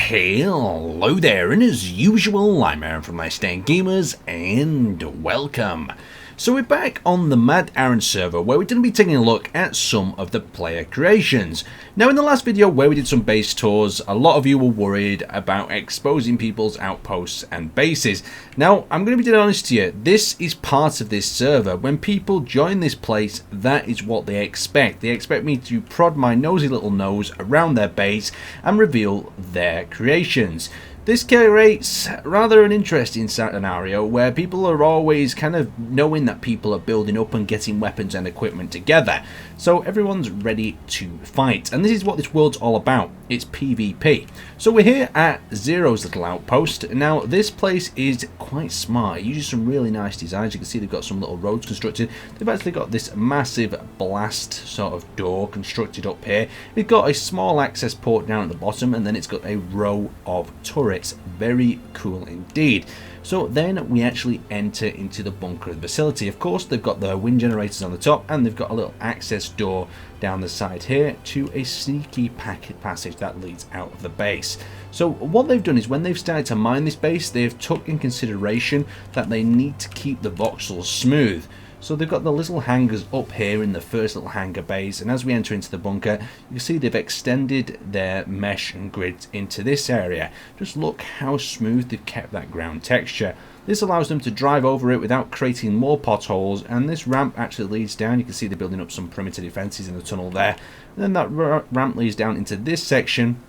Hello there, and as usual, I'm Aaron from Laststandgamers, and welcome. So we're back on the Arron server, where we're going to be taking a look at some of the player creations. Now in the last video where we did some base tours, a lot of you were worried about exposing people's outposts and bases. Now I'm going to be dead honest to you, this is part of this server. When people join this place, that is what they expect. They expect me to prod my nosy little nose around their base and reveal their creations. This creates rather an interesting scenario where people are always kind of knowing that people are building up and getting weapons and equipment together. So everyone's ready to fight. And this is what this world's all about. It's PvP. So we're here at Zero's little outpost. Now this place is quite smart. It uses some really nice designs. You can see they've got some little roads constructed. They've actually got this massive blast sort of door constructed up here. We've got a small access port down at the bottom, and then it's got a row of turrets. Very cool indeed. So then we actually enter into the bunker of the facility. Of course, they've got the wind generators on the top, and they've got a little access door down the side here to a sneaky passage that leads out of the base. So what they've done is when they've started to mine this base, they've took in consideration that they need to keep the voxels smooth. So they've got the little hangars up here in the first little hangar base, and as we enter into the bunker, you can see they've extended their mesh and grids into this area. Just look how smooth they've kept that ground texture. This allows them to drive over it without creating more potholes, and this ramp actually leads down. You can see they're building up some perimeter defences in the tunnel there, and then that ramp leads down into this section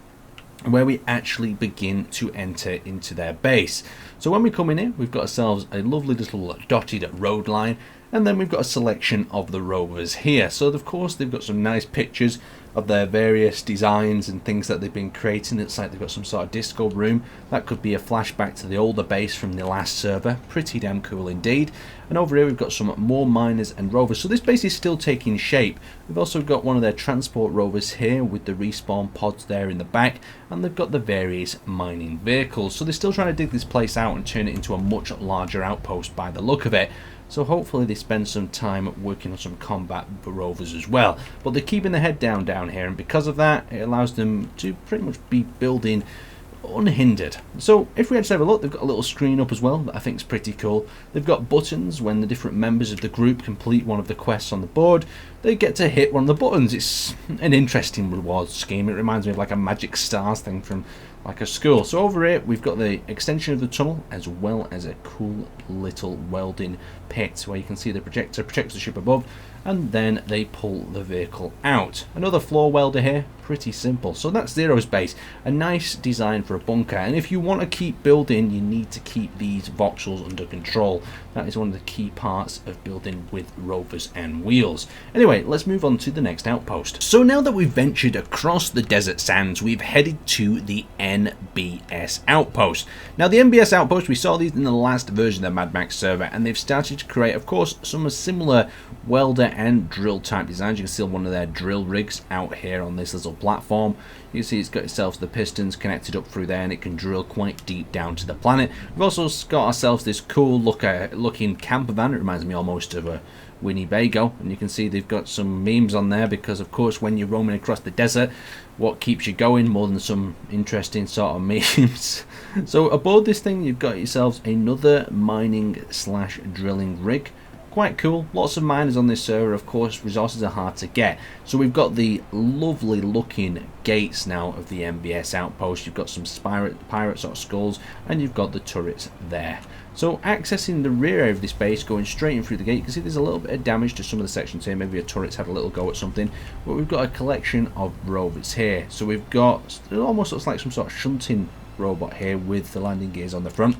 where we actually begin to enter into their base. So when we come in here, we've got ourselves a lovely little dotted road line, and then we've got a selection of the rovers here. So of course they've got some nice pictures of their various designs and things that they've been creating. It's like they've got some sort of disco room. That could be a flashback to the older base from the last server. Pretty damn cool indeed. And over here we've got some more miners and rovers. So this base is still taking shape. We've also got one of their transport rovers here with the respawn pods there in the back, and they've got the various mining vehicles. So they're still trying to dig this place out and turn it into a much larger outpost by the look of it. So hopefully they spend some time working on some combat rovers as well. But they're keeping their head down here, and because of that, it allows them to pretty much be building unhindered. So if we actually have a look, they've got a little screen up as well that I think is pretty cool. They've got buttons. When the different members of the group complete one of the quests on the board, they get to hit one of the buttons. It's an interesting reward scheme. It reminds me of like a Magic Stars thing from like a school. So over here we've got the extension of the tunnel, as well as a cool little welding pit where you can see the projector protects the ship above, and then they pull the vehicle out. Another floor welder here, pretty simple. So that's Zero's base, a nice design for a bunker. And if you want to keep building, you need to keep these voxels under control. That is one of the key parts of building with rovers and wheels. Anyway, let's move on to the next outpost. So now that we've ventured across the desert sands, we've headed to the NBS Outpost. Now the NBS Outpost, we saw these in the last version of the Mad Max server, and they've started to create, of course, some similar welder and drill type designs. You can see one of their drill rigs out here on this little platform. You can see it's got itself the pistons connected up through there, and it can drill quite deep down to the planet. We've also got ourselves this cool looking camper van. It reminds me almost of a Winnebago, and you can see they've got some memes on there because of course when you're roaming across the desert, what keeps you going more than some interesting sort of memes? So aboard this thing you've got yourselves another mining slash drilling rig. Quite cool. Lots of miners on this server. Of course, resources are hard to get. So we've got the lovely looking gates now of the NBS Outpost. You've got some pirate sort of skulls, and you've got the turrets there. So accessing the rear area of this base, going straight in through the gate, you can see there's a little bit of damage to some of the sections here. Maybe a turret's had a little go at something. But we've got a collection of rovers here. So we've got, it almost looks like some sort of shunting robot here with the landing gears on the front.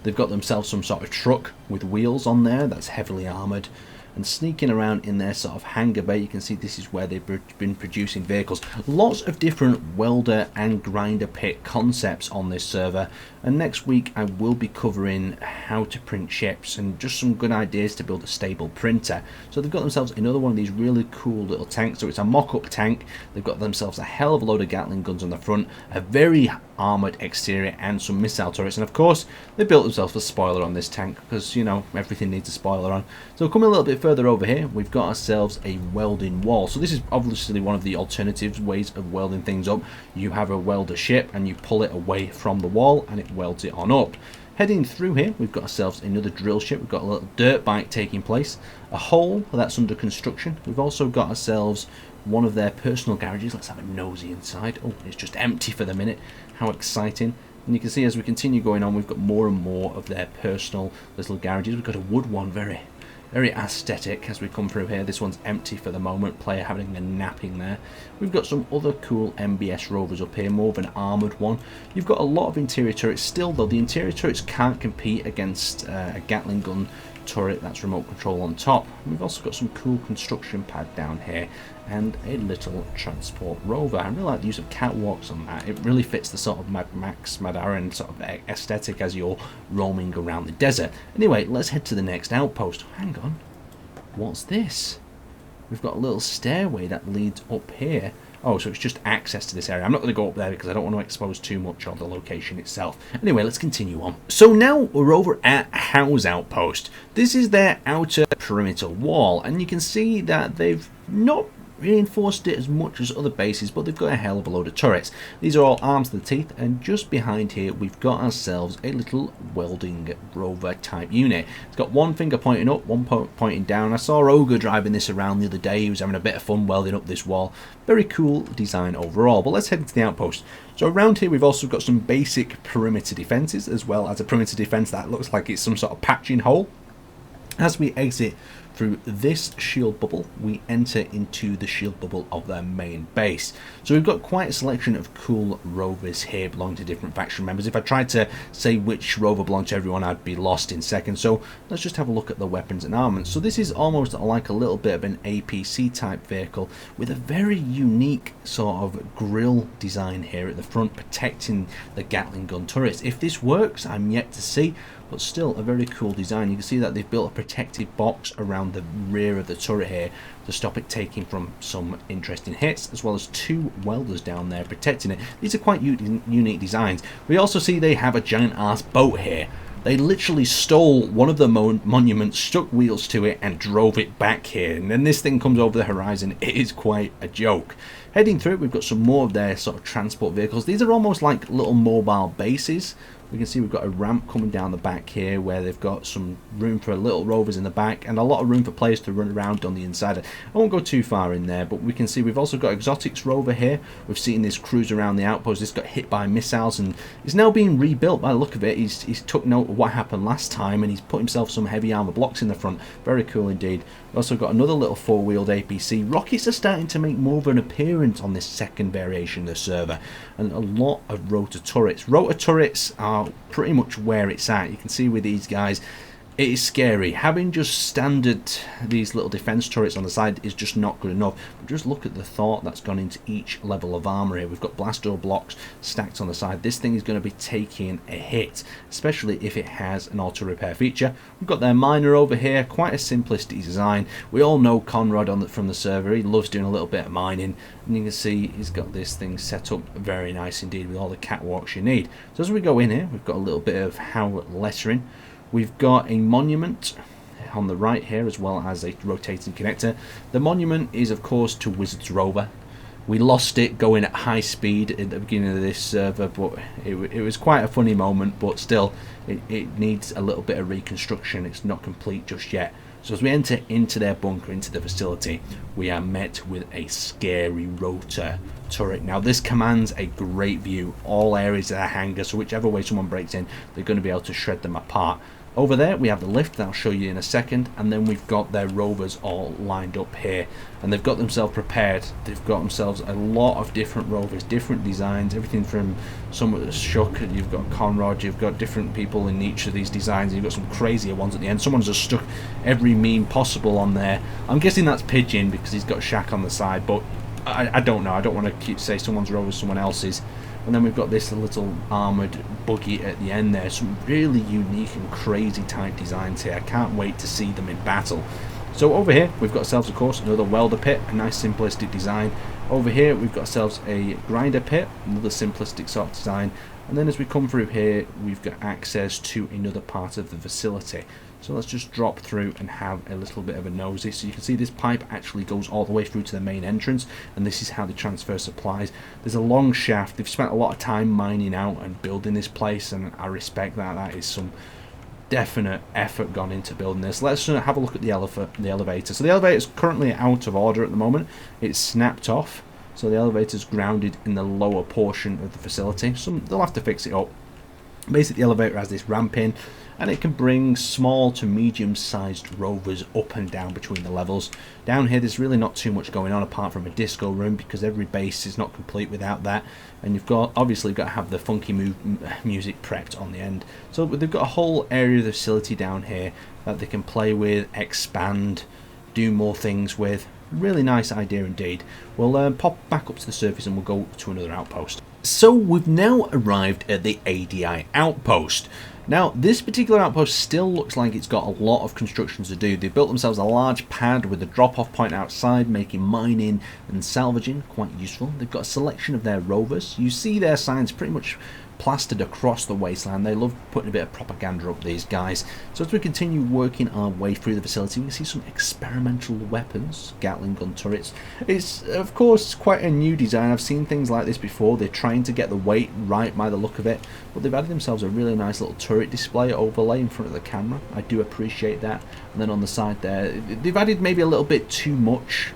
They've got themselves some sort of truck with wheels on there that's heavily armoured, and sneaking around in their sort of hangar bay, you can see this is where they've been producing vehicles. Lots of different welder and grinder pit concepts on this server, and next week I will be covering how to print ships and just some good ideas to build a stable printer. So they've got themselves another one of these really cool little tanks. So it's a mock-up tank. They've got themselves a hell of a load of Gatling guns on the front, a very armoured exterior, and some missile turrets. And of course they built themselves a spoiler on this tank because, you know, everything needs a spoiler on. So coming a little bit further over here, we've got ourselves a welding wall. So this is obviously one of the alternative ways of welding things up. You have a welder ship and you pull it away from the wall and it welds it on up. Heading through here, we've got ourselves another drill ship. We've got a little dirt bike taking place, a hole that's under construction. We've also got ourselves one of their personal garages. Let's have a nosy inside. Oh, it's just empty for the minute. How exciting. And you can see as we continue going on, we've got more and more of their personal little garages. We've got a wood one, very aesthetic as we come through here. This one's empty for the moment, player having a napping there. We've got some other cool NBS rovers up here, more of an armoured one. You've got a lot of interior turrets still, though the interior turrets can't compete against a Gatling gun turret that's remote control on top. We've also got some cool construction pad down here and a little transport rover. I really like the use of catwalks on that. It really fits the sort of Mad Max, Mad Arron sort of aesthetic as you're roaming around the desert. Anyway, let's head to the next outpost. Hang on, what's this? We've got a little stairway that leads up here. Oh, so it's just access to this area. I'm not going to go up there because I don't want to expose too much of the location itself. Anyway, let's continue on. So now we're over at Arron Outpost. This is their outer perimeter wall, and you can see that they've not reinforced it as much as other bases, but they've got a hell of a load of turrets. These are all arms to the teeth, and just behind here we've got ourselves a little welding rover type unit. It's got one finger pointing up, one pointing down. I saw Ogre driving this around the other day. He was having a bit of fun welding up this wall. Very cool design overall. But let's head into the outpost. So around here we've also got some basic perimeter defenses, as well as a perimeter defense that looks like it's some sort of patching hole. As we exit through this shield bubble, we enter into the shield bubble of their main base. So we've got quite a selection of cool rovers here belonging to different faction members. If I tried to say which rover belonged to everyone, I'd be lost in seconds. So let's just have a look at the weapons and armaments. So this is almost like a little bit of an APC type vehicle with a very unique sort of grille design here at the front, protecting the Gatling gun turrets. If this works, I'm yet to see, but still a very cool design. You can see that they've built a protective box around the rear of the turret here to stop it taking from some interesting hits, as well as two welders down there protecting it. These are quite unique designs. We also see they have a giant ass boat here. They literally stole one of the monuments, stuck wheels to it, and drove it back here. And then this thing comes over the horizon. It is quite a joke. Heading through, we've got some more of their sort of transport vehicles. These are almost like little mobile bases. We can see we've got a ramp coming down the back here where they've got some room for little rovers in the back and a lot of room for players to run around on the inside. I won't go too far in there, but we can see we've also got Exotics rover here. We've seen this cruise around the outpost. This got hit by missiles and is now being rebuilt by the look of it. He's took note of what happened last time and he's put himself some heavy armor blocks in the front. Very cool indeed. We've also got another little four-wheeled APC. Rockets are starting to make more of an appearance on this second variation of the server, and a lot of rotor turrets. Rotor turrets are pretty much where it's at. You can see with these guys, it is scary. Having just standard these little defense turrets on the side is just not good enough. But just look at the thought that's gone into each level of armor here. We've got blast door blocks stacked on the side. This thing is going to be taking a hit, especially if it has an auto repair feature. We've got their miner over here, quite a simplistic design. We all know Conrad from the server. He loves doing a little bit of mining, and you can see he's got this thing set up very nice indeed with all the catwalks you need. So as we go in here, we've got a little bit of how lettering. We've got a monument on the right here, as well as a rotating connector. The monument is of course to Wizard's Rover. We lost it going at high speed at the beginning of this server, but it was quite a funny moment, but still it needs a little bit of reconstruction. It's not complete just yet. So as we enter into their bunker, into the facility, we are met with a scary rotor turret. Now this commands a great view, all areas of the hangar, so whichever way someone breaks in, they're going to be able to shred them apart. Over there we have the lift that I'll show you in a second, and then we've got their rovers all lined up here, and they've got themselves prepared. They've got themselves a lot of different rovers, different designs, everything from some of the Shuck, you've got Conrad, you've got different people in each of these designs, you've got some crazier ones at the end. Someone's just stuck every meme possible on there. I'm guessing that's Pigeon because he's got Shaq on the side, but I don't know. I don't want to keep say someone's rover is someone else's. And then we've got this little armoured buggy at the end there. Some really unique and crazy type designs here. I can't wait to see them in battle. So over here we've got ourselves of course another welder pit, a nice simplistic design. Over here we've got ourselves a grinder pit, another simplistic sort of design. And then as we come through here we've got access to another part of the facility. So let's just drop through and have a little bit of a nosy. So you can see this pipe actually goes all the way through to the main entrance, and this is how they transfer supplies. There's a long shaft. They've spent a lot of time mining out and building this place, and I respect that. That is some definite effort gone into building this. Let's have a look at the elevator. So the elevator is currently out of order at the moment. It's snapped off, so the elevator's grounded in the lower portion of the facility. So they'll have to fix it up. Basically, the elevator has this ramp in, and it can bring small to medium-sized rovers up and down between the levels. Down here, there's really not too much going on apart from a disco room, because every base is not complete without that. And you've got obviously got to have the funky music prepped on the end. So they've got a whole area of the facility down here that they can play with, expand, do more things with. Really nice idea indeed. We'll pop back up to the surface and we'll go to another outpost. So we've now arrived at the ADI outpost. Now this particular outpost still looks like it's got a lot of construction to do. They built themselves a large pad with a drop-off point outside, making mining and salvaging quite useful. They've got a selection of their rovers. You see their signs pretty much plastered across the wasteland. They love putting a bit of propaganda up, these guys. So as we continue working our way through the facility, we can see some experimental weapons, Gatling gun turrets. It's of course quite a new design. I've seen things like this before. They're trying to get the weight right by the look of it, but they've added themselves a really nice little turret display overlay in front of the camera. I do appreciate that. And then on the side there, they've added maybe a little bit too much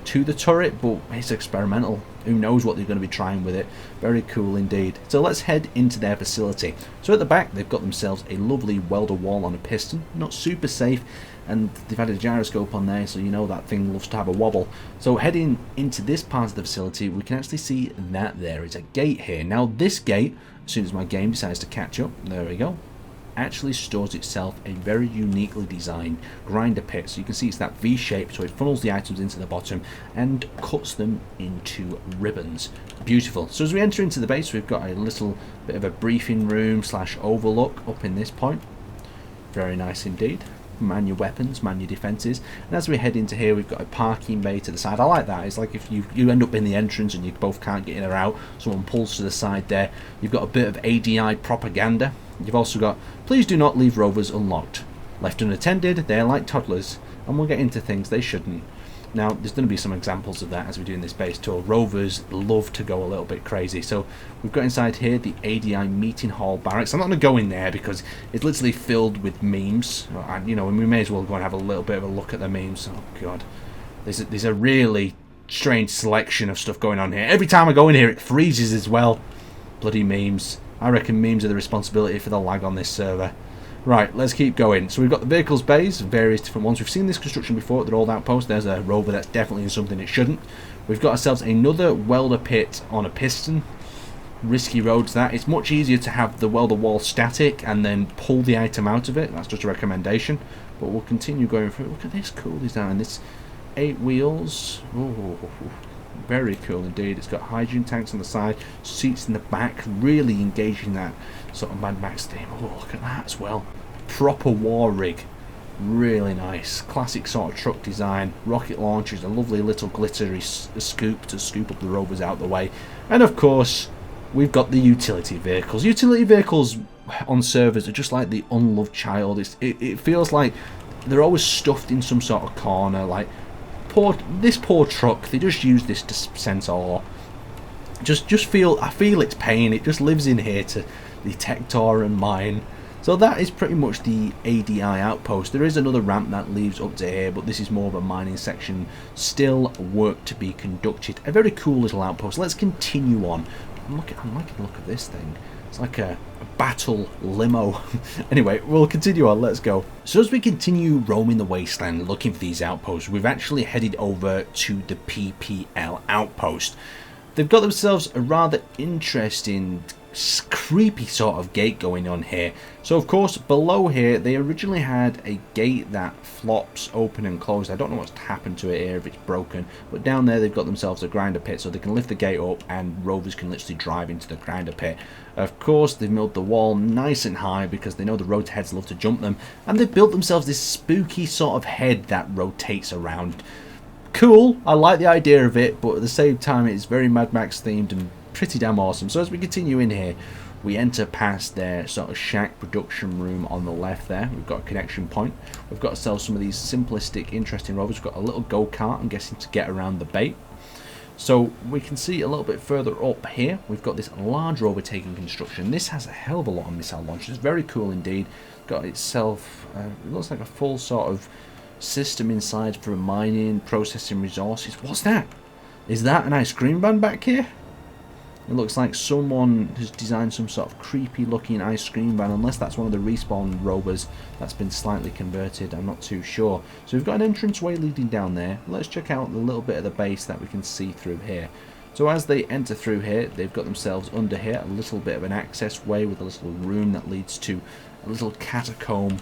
to the turret, but it's experimental. Who knows what they're going to be trying with it. Very cool indeed. So let's head into their facility. So at the back they've got themselves a lovely welder wall on a piston, not super safe, and they've had a gyroscope on there, so you know that thing loves to have a wobble. So heading into this part of the facility, we can actually see that there is a gate here. Now this gate, as soon as my game decides to catch up, there we go, actually stores itself a very uniquely designed grinder pit. So you can see it's that V shape, so it funnels the items into the bottom and cuts them into ribbons. Beautiful. So as we enter into the base, we've got a little bit of a briefing room slash overlook up in this point. Very nice indeed. Man your weapons, man your defences. And as we head into here, we've got a parking bay to the side. I like that. It's like if you end up in the entrance and you both can't get in or out, someone pulls to the side there. You've got a bit of ADI propaganda. You've also got, please do not leave rovers unlocked. Left unattended, they're like toddlers. And we'll get into things they shouldn't. Now, there's going to be some examples of that as we do in this base tour. Rovers love to go a little bit crazy. So we've got inside here the ADI meeting hall barracks. I'm not going to go in there because it's literally filled with memes. And, you know, we may as well go and have a little bit of a look at the memes. Oh, God. There's a really strange selection of stuff going on here. Every time I go in here, it freezes as well. Bloody memes. I reckon memes are the responsibility for the lag on this server. Right, let's keep going. So we've got the vehicles bays, various different ones. We've seen this construction before at the old outpost. There's a rover that's definitely in something it shouldn't. We've got ourselves another welder pit on a piston. Risky roads that. It's much easier to have the welder wall static and then pull the item out of it. That's just a recommendation. But we'll continue going through. Look at this cool design. This 8 wheels. Oh, very cool indeed. It's got hydrogen tanks on the side, seats in the back, really engaging that sort of Mad Max theme. Oh, look at that as well. Proper war rig. Really nice. Classic sort of truck design. Rocket launchers, a lovely little glittery scoop to scoop up the rovers out the way. And of course, we've got the utility vehicles. Utility vehicles on servers are just like the unloved child. It feels like they're always stuffed in some sort of corner, like this poor truck, they just use this to sense ore. I feel its pain. It just lives in here to detect ore and mine. So that is pretty much the ADI outpost. There is another ramp that leads up to here, but this is more of a mining section. Still work to be conducted. A very cool little outpost. Let's continue on. I'm liking the look of this thing. It's like a battle limo. Anyway, we'll continue on. Let's go. So as we continue roaming the wasteland looking for these outposts, we've actually headed over to the PPL outpost. They've got themselves a rather interesting, creepy sort of gate going on here. So of course below here they originally had a gate that flops open and closed. I don't know what's happened to it here, if it's broken, but down there they've got themselves a grinder pit, so they can lift the gate up and rovers can literally drive into the grinder pit. Of course they've milled the wall nice and high because they know the road heads love to jump them, and they've built themselves this spooky sort of head that rotates around. Cool, I like the idea of it, but at the same time it's very Mad Max themed and pretty damn awesome. So as we continue in here, we enter past their sort of shack production room on the left there. We've got a connection point. We've got ourselves some of these simplistic, interesting rovers. We've got a little go-kart, I'm guessing, to get around the bait. So we can see a little bit further up here, we've got this large rover taking construction. This has a hell of a lot of missile launchers. Very cool indeed. Got itself, it looks like a full sort of system inside for mining, processing resources. What's that? Is that an ice cream van back here? It looks like someone has designed some sort of creepy looking ice cream van, unless that's one of the respawn rovers that's been slightly converted. I'm not too sure. So we've got an entranceway leading down there. Let's check out the little bit of the base that we can see through here. So as they enter through here, they've got themselves under here a little bit of an access way with a little room that leads to a little catacomb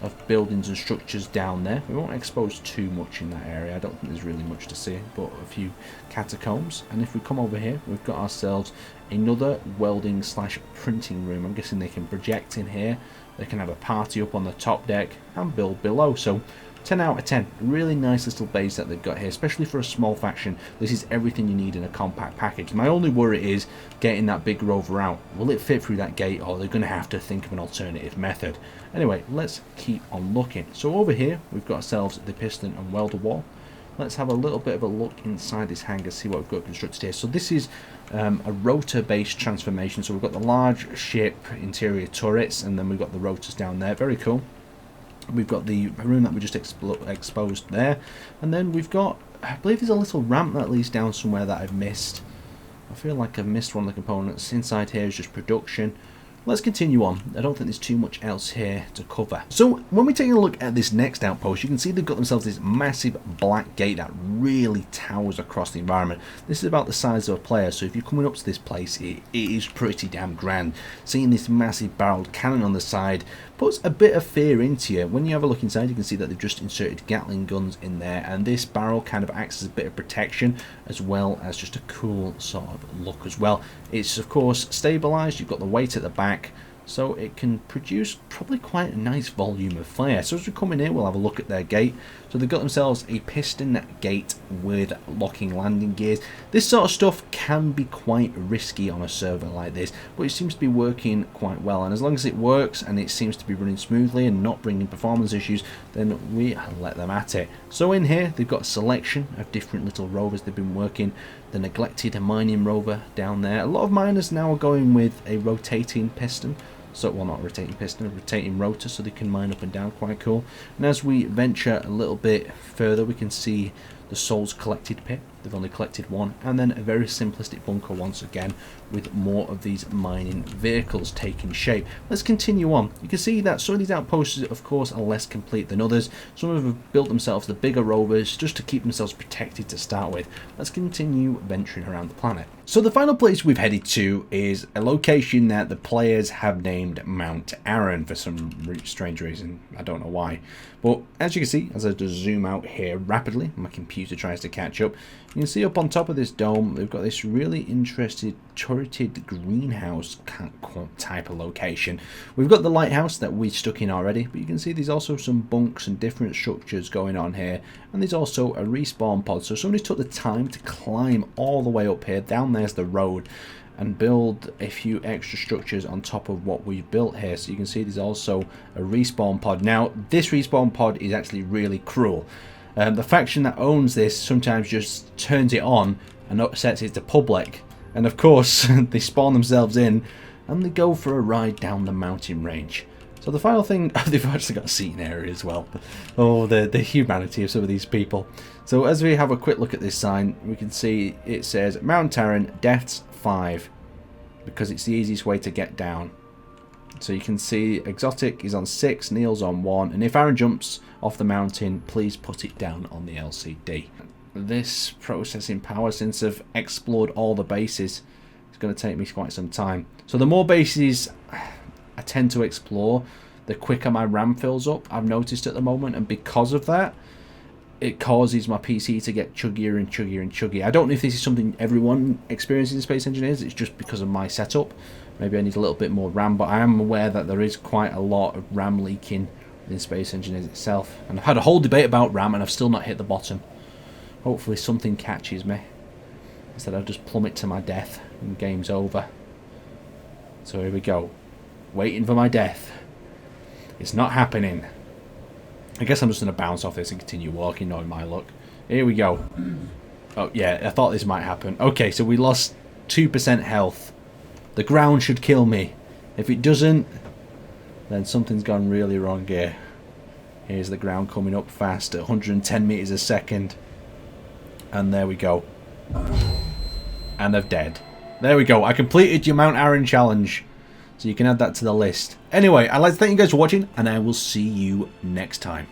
of buildings and structures down there. We won't expose too much in that area. I don't think there's really much to see, but a few catacombs. And if we come over here, we've got ourselves another welding slash printing room. I'm guessing they can project in here. They can have a party up on the top deck and build below. So 10 out of 10. Really nice little base that they've got here, especially for a small faction. This is everything you need in a compact package. My only worry is getting that big rover out. Will it fit through that gate, or they're going to have to think of an alternative method? Anyway, let's keep on looking. So over here, we've got ourselves the piston and welder wall. Let's have a little bit of a look inside this hangar, see what we've got constructed here. So this is a rotor-based transformation. So we've got the large ship interior turrets, and then we've got the rotors down there. Very cool. We've got the room that we just exposed there, and then we've got, I believe there's a little ramp that leads down somewhere that I've missed. I feel like I've missed one of the components. Inside here is just production. Let's continue on. I don't think there's too much else here to cover. So when we take a look at this next outpost, you can see they've got themselves this massive black gate that really towers across the environment. This is about the size of a player, so if you're coming up to this place, it is pretty damn grand. Seeing this massive barreled cannon on the side puts a bit of fear into you. When you have a look inside, you can see that they've just inserted Gatling guns in there, and this barrel kind of acts as a bit of protection, as well as just a cool sort of look as well. It's of course stabilized. You've got the weight at the back, so it can produce probably quite a nice volume of fire. So as we come in here, we'll have a look at their gate. So they've got themselves a piston gate with locking landing gears. This sort of stuff can be quite risky on a server like this, but it seems to be working quite well. And as long as it works and it seems to be running smoothly and not bringing performance issues, then we let them at it. So in here, they've got a selection of different little rovers they've been working. The neglected mining rover down there. A lot of miners now are going with a rotating piston. So, well, not a rotating piston, a rotating rotor, so they can mine up and down. Quite cool. And as we venture a little bit further, we can see the souls collected pit. They've only collected one, and then a very simplistic bunker once again, with more of these mining vehicles taking shape. Let's continue on. You can see that some of these outposts, of course, are less complete than others. Some of them have built themselves the bigger rovers just to keep themselves protected to start with. Let's continue venturing around the planet. So the final place we've headed to is a location that the players have named Mount Arron for some strange reason. I don't know why. But as you can see, as I just zoom out here rapidly, my computer tries to catch up. You can see up on top of this dome, they've got this really interesting turreted greenhouse type of location. We've got the lighthouse that we stuck in already, but you can see there's also some bunks and different structures going on here. And there's also a respawn pod. So somebody took the time to climb all the way up here. Down there's the road, and build a few extra structures on top of what we've built here. So you can see there's also a respawn pod. Now, this respawn pod is actually really cruel. The faction that owns this sometimes just turns it on and sets it to public. And of course, they spawn themselves in and they go for a ride down the mountain range. So the final thing, they've actually got a seating area as well. Oh, the humanity of some of these people. So as we have a quick look at this sign, we can see it says Mount Arron, deaths 5, because it's the easiest way to get down. So you can see Exotic is on 6, Neil's on 1, and if Aaron jumps off the mountain, please put it down on the LCD. This processing power, since I've explored all the bases, it's going to take me quite some time. So the more bases I tend to explore, the quicker my RAM fills up, I've noticed at the moment, and because of that, it causes my PC to get chuggier and chuggier and chuggier. I don't know if this is something everyone experiences in Space Engineers, it's just because of my setup. Maybe I need a little bit more RAM, but I am aware that there is quite a lot of RAM leaking in Space Engineers itself. And I've had a whole debate about RAM and I've still not hit the bottom. Hopefully something catches me, instead I'll just plummet to my death And game's over. So here we go. Waiting for my death. It's not happening. I guess I'm just going to bounce off this and continue walking, knowing my luck. Here we go. Oh, yeah, I thought this might happen. Okay, so we lost 2% health. The ground should kill me. If it doesn't, then something's gone really wrong here. Here's the ground coming up fast at 110 meters a second. And there we go. And they're dead. There we go. I completed your Mount Arron challenge. So you can add that to the list. Anyway, I'd like to thank you guys for watching, and I will see you next time.